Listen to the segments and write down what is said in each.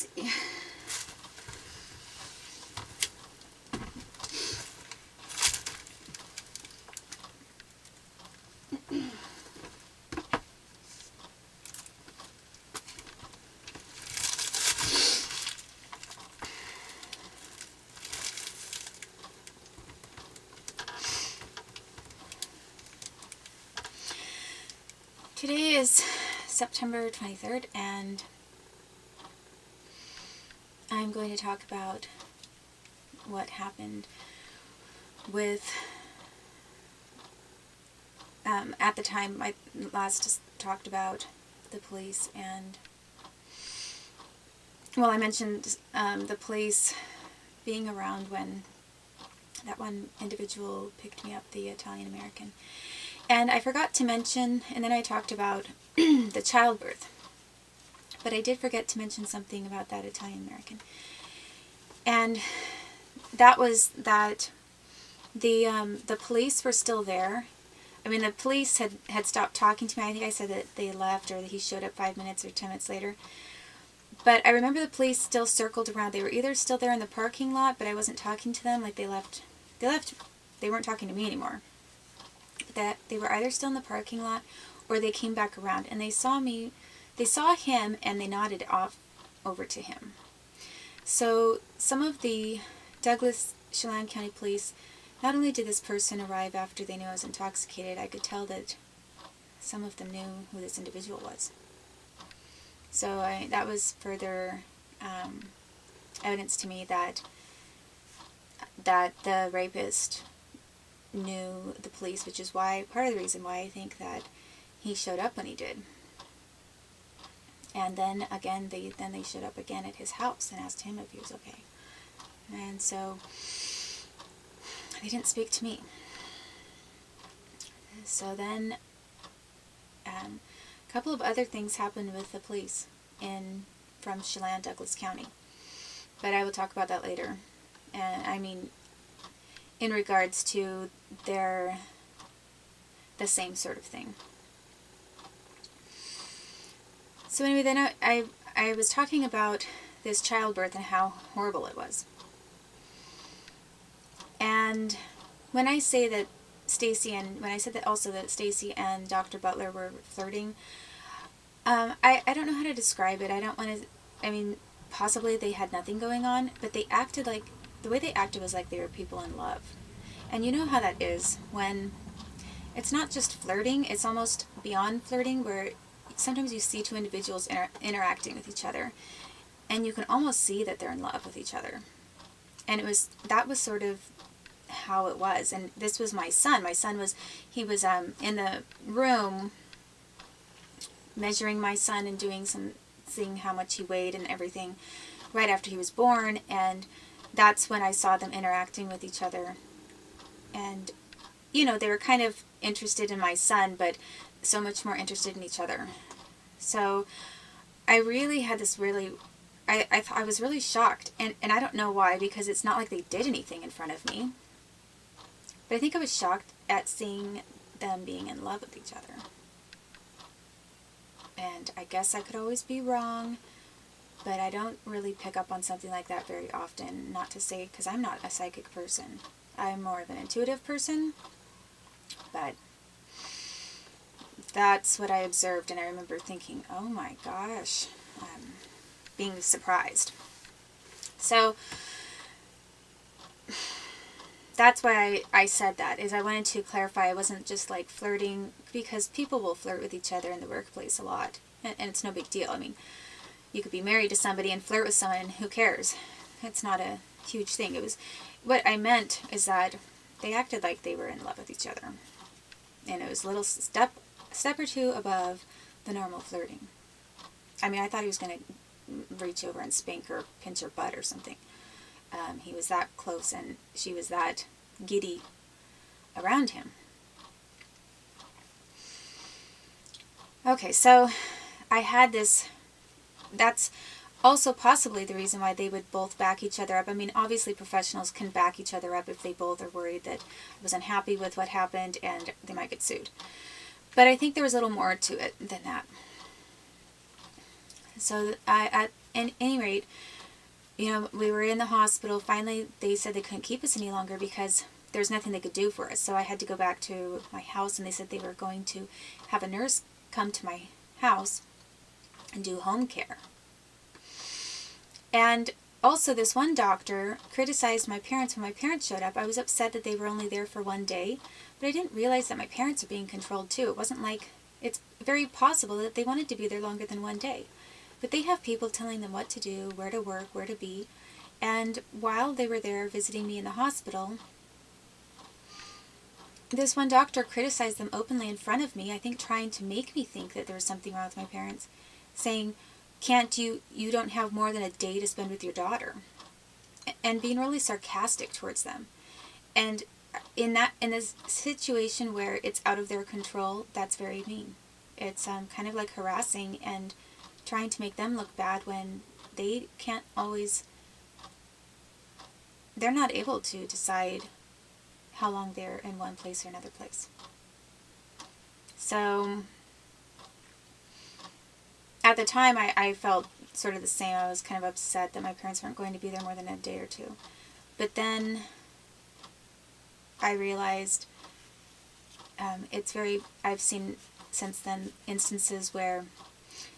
see. Today is September 23rd, and I'm going to talk about what happened with, at the time I last talked about the police, and, well, I mentioned the police being around when that one individual picked me up, the Italian American. And I forgot to mention, and then I talked about the childbirth. But I did forget to mention something about that Italian American. And that was that the police were still there. I mean, the police had stopped talking to me. I think I said that they left, or that he showed up 5 minutes or 10 minutes later. But I remember the police still circled around. They were either still there in the parking lot, but I wasn't talking to them. Like, they left. They weren't talking to me anymore. That they were either still in the parking lot, or they came back around, and they saw him, and they nodded off over to him. So some of the Douglas Chelan County Police, not only did this person arrive after they knew I was intoxicated, I could tell that some of them knew who this individual was. So that was further evidence to me that the rapist knew the police, which is part of the reason why I think that he showed up when he did. And then again, they showed up again at his house and asked him if he was okay. And so they didn't speak to me. So then a couple of other things happened with the police from Chelan, Douglas County. But I will talk about that later. And I mean, in regards to the same sort of thing. So anyway, then I was talking about this childbirth and how horrible it was. And when I say that Stacy and Dr. Butler were flirting, I don't know how to describe it. I don't want to, I mean, possibly they had nothing going on, but the way they acted was like they were people in love. And you know how that is when it's not just flirting, it's almost beyond flirting, where sometimes you see two individuals interacting with each other, and you can almost see that they're in love with each other. And that was sort of how it was. And this was my son. My son was in the room measuring my son and seeing how much he weighed and everything right after he was born, and that's when I saw them interacting with each other. And, you know, they were kind of interested in my son, but so much more interested in each other. So I really had this I was really shocked. And I don't know why, because it's not like they did anything in front of me. But I think I was shocked at seeing them being in love with each other. And I guess I could always be wrong, but I don't really pick up on something like that very often. Not to say, because I'm not a psychic person. I'm more of an intuitive person, but that's what I observed, and I remember thinking, oh my gosh, being surprised. So that's why I said that, is I wanted to clarify I wasn't just like flirting, because people will flirt with each other in the workplace a lot, and it's no big deal. I mean, you could be married to somebody and flirt with someone, who cares? It's not a huge thing. What I meant is that they acted like they were in love with each other. And it was a little step or two above the normal flirting. I mean, I thought he was going to reach over and spank her, pinch her butt or something. He was that close, and she was that giddy around him. Okay, so I had this. That's also possibly the reason why they would both back each other up. I mean, obviously professionals can back each other up if they both are worried that I was unhappy with what happened and they might get sued. But I think there was a little more to it than that. So at any rate, we were in the hospital. Finally, they said they couldn't keep us any longer because there's nothing they could do for us. So I had to go back to my house, and they said they were going to have a nurse come to my house and do home care. And also, this one doctor criticized my parents when my parents showed up. I was upset that they were only there for one day, but I didn't realize that my parents are being controlled too. It wasn't like, it's very possible that they wanted to be there longer than one day. But they have people telling them what to do, where to work, where to be. And while they were there visiting me in the hospital, this one doctor criticized them openly in front of me, I think trying to make me think that there was something wrong with my parents, saying, you don't have more than a day to spend with your daughter. And being really sarcastic towards them. And in this situation where it's out of their control, that's very mean. It's kind of like harassing and trying to make them look bad when they can't always, they're not able to decide how long they're in one place or another place. So at the time, I felt sort of the same. I was kind of upset that my parents weren't going to be there more than a day or two. But then I realized I've seen since then instances where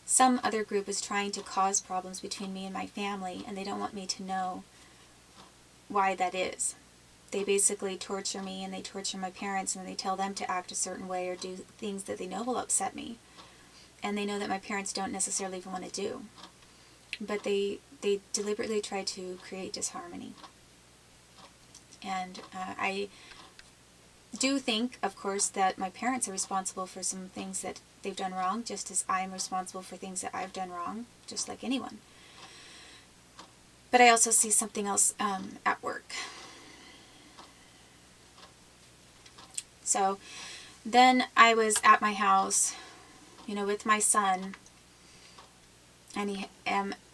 some other group is trying to cause problems between me and my family, and they don't want me to know why that is. They basically torture me, and they torture my parents, and they tell them to act a certain way or do things that they know will upset me. And they know that my parents don't necessarily even want to do. But they deliberately try to create disharmony. And I do think, of course, that my parents are responsible for some things that they've done wrong, just as I'm responsible for things that I've done wrong, just like anyone. But I also see something else at work. So then I was at my house, with my son, and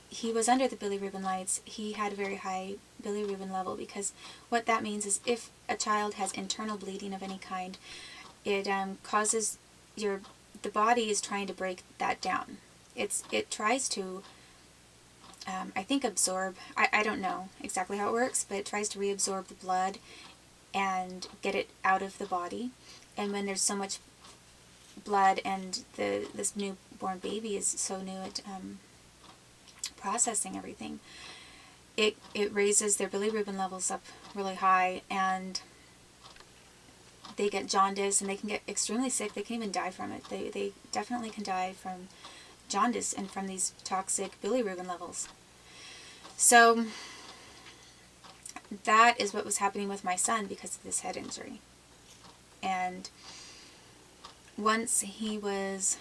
he was under the bilirubin lights. He had a very high bilirubin level, because what that means is if a child has internal bleeding of any kind, it causes the body is trying to break that down. It tries to, I think, absorb, I don't know exactly how it works, but it tries to reabsorb the blood and get it out of the body. And when there's so much blood and this newborn baby is so new at processing everything, it raises their bilirubin levels up really high, and they get jaundice, and they can get extremely sick. They can even die from it. They definitely can die from jaundice and from these toxic bilirubin levels. So that is what was happening with my son because of this head injury. And once he was,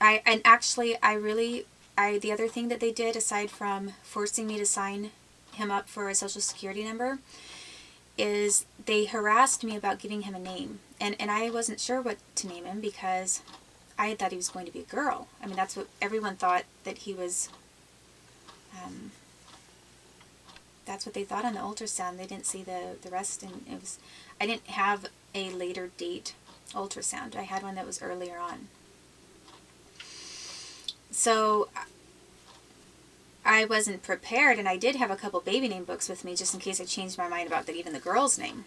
the other thing that they did, aside from forcing me to sign him up for a social security number, is they harassed me about giving him a name. And I wasn't sure what to name him because I had thought he was going to be a girl. I mean, that's what everyone thought, that he was, that's what they thought on the ultrasound. They didn't see the rest, and I didn't have a later date ultrasound. I had one that was earlier on. So I wasn't prepared, and I did have a couple baby name books with me just in case I changed my mind about even the girl's name.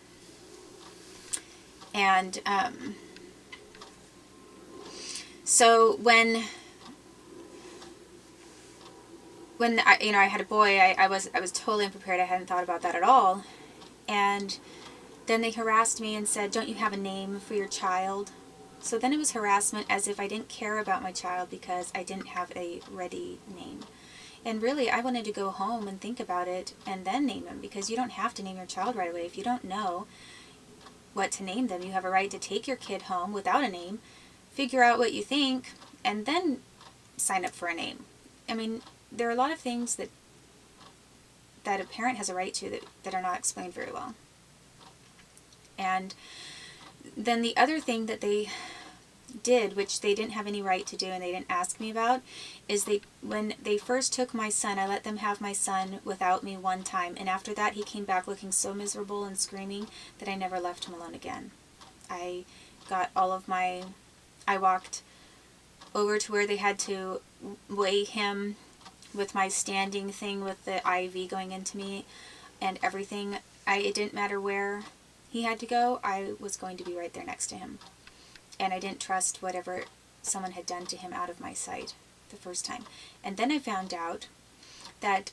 And so when I had a boy, I was totally unprepared. I hadn't thought about that at all. And then they harassed me and said, "Don't you have a name for your child?" So then it was harassment, as if I didn't care about my child because I didn't have a ready name. And really, I wanted to go home and think about it and then name him, because you don't have to name your child right away. If you don't know what to name them, you have a right to take your kid home without a name, figure out what you think, and then sign up for a name. I mean, there are a lot of things that a parent has a right to that are not explained very well. And then the other thing that they did, which they didn't have any right to do and they didn't ask me about, is when they first took my son, I let them have my son without me one time, and after that he came back looking so miserable and screaming that I never left him alone again. I walked over to where they had to weigh him with my standing thing with the IV going into me and everything. It didn't matter where he had to go, I was going to be right there next to him. And I didn't trust whatever someone had done to him out of my sight the first time. And then I found out that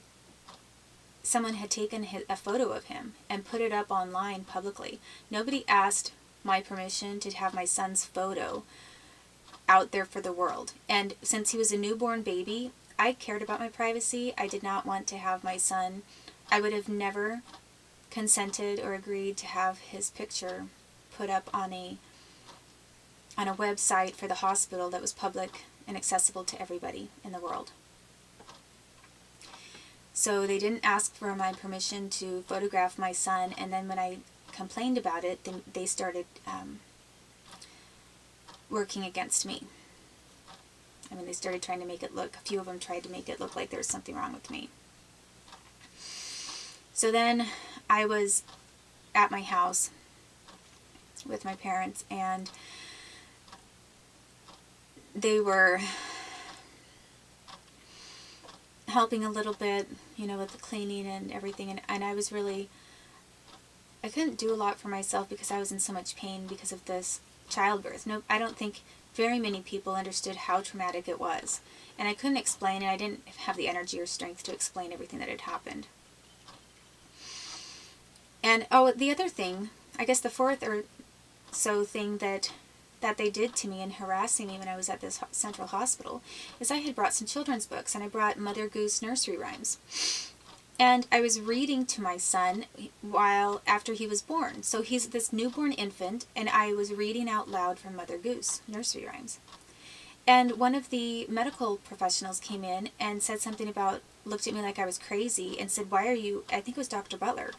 someone had taken a photo of him and put it up online publicly. Nobody asked my permission to have my son's photo out there for the world. And since he was a newborn baby, I cared about my privacy. I did not want to have my son, I would have never consented or agreed to have his picture put up on a website for the hospital that was public and accessible to everybody in the world. So they didn't ask for my permission to photograph my son, and then when I complained about it, then they started working against me. I mean, they started trying to make it look, a few of them tried to make it look like there was something wrong with me. So then I was at my house with my parents, and they were helping a little bit, with the cleaning and everything, and I was really, I couldn't do a lot for myself because I was in so much pain because of this childbirth. No, I don't think very many people understood how traumatic it was, and I couldn't explain it. I didn't have the energy or strength to explain everything that had happened. And the other thing, I guess the fourth or so thing that they did to me in harassing me when I was at this central hospital is I had brought some children's books, and I brought Mother Goose nursery rhymes. And I was reading to my son after he was born. So he's this newborn infant, and I was reading out loud from Mother Goose nursery rhymes. And one of the medical professionals came in and said something looked at me like I was crazy and said, I think it was Dr. Butler,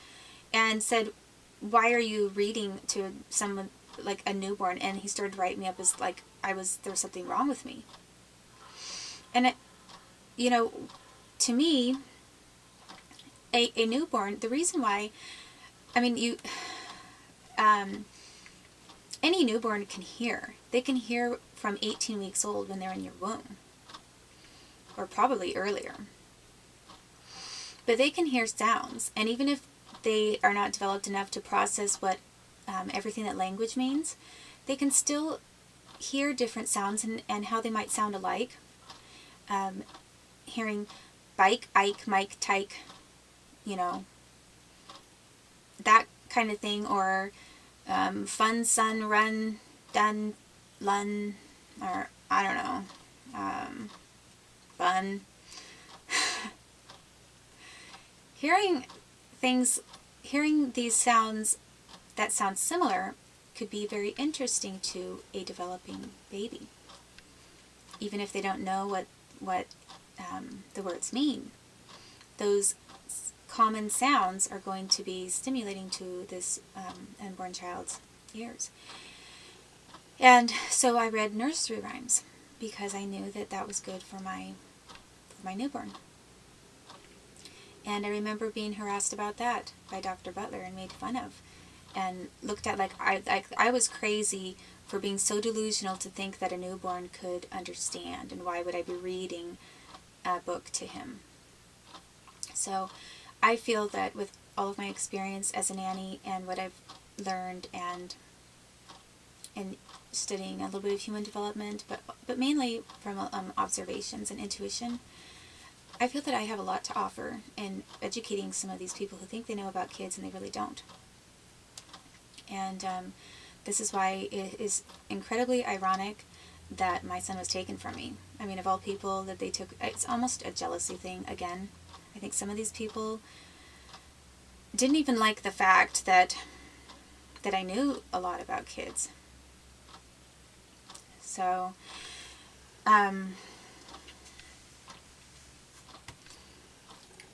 and said, why are you reading to someone like a newborn? And he started writing me up as like there was something wrong with me. And to me, a newborn, the reason why, any newborn can hear. They can hear from 18 weeks old when they're in your womb, or probably earlier. But they can hear sounds, and even if they are not developed enough to process what everything that language means, they can still hear different sounds and how they might sound alike. Hearing bike, Ike, Mike, tyke, that kind of thing, or fun, sun, run, done, lun, or I don't know, fun. Hearing these sounds that sound similar could be very interesting to a developing baby, even if they don't know what the words mean. Those common sounds are going to be stimulating to this unborn child's ears. And so I read nursery rhymes because I knew that was good for my newborn. And I remember being harassed about that by Dr. Butler and made fun of, and looked at like I was crazy for being so delusional to think that a newborn could understand, and why would I be reading a book to him. So I feel that with all of my experience as a nanny and what I've learned and studying a little bit of human development, but mainly from observations and intuition, I feel that I have a lot to offer in educating some of these people who think they know about kids and they really don't. And this is why it is incredibly ironic that my son was taken from me. I mean, of all people that they took, it's almost a jealousy thing again. I think some of these people didn't even like the fact that I knew a lot about kids. So,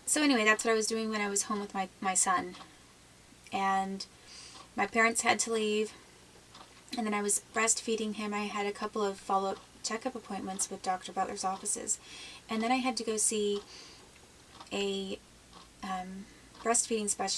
so anyway, that's what I was doing when I was home with my son. And my parents had to leave, and then I was breastfeeding him. I had a couple of follow-up checkup appointments with Dr. Butler's offices. And then I had to go see a breastfeeding specialist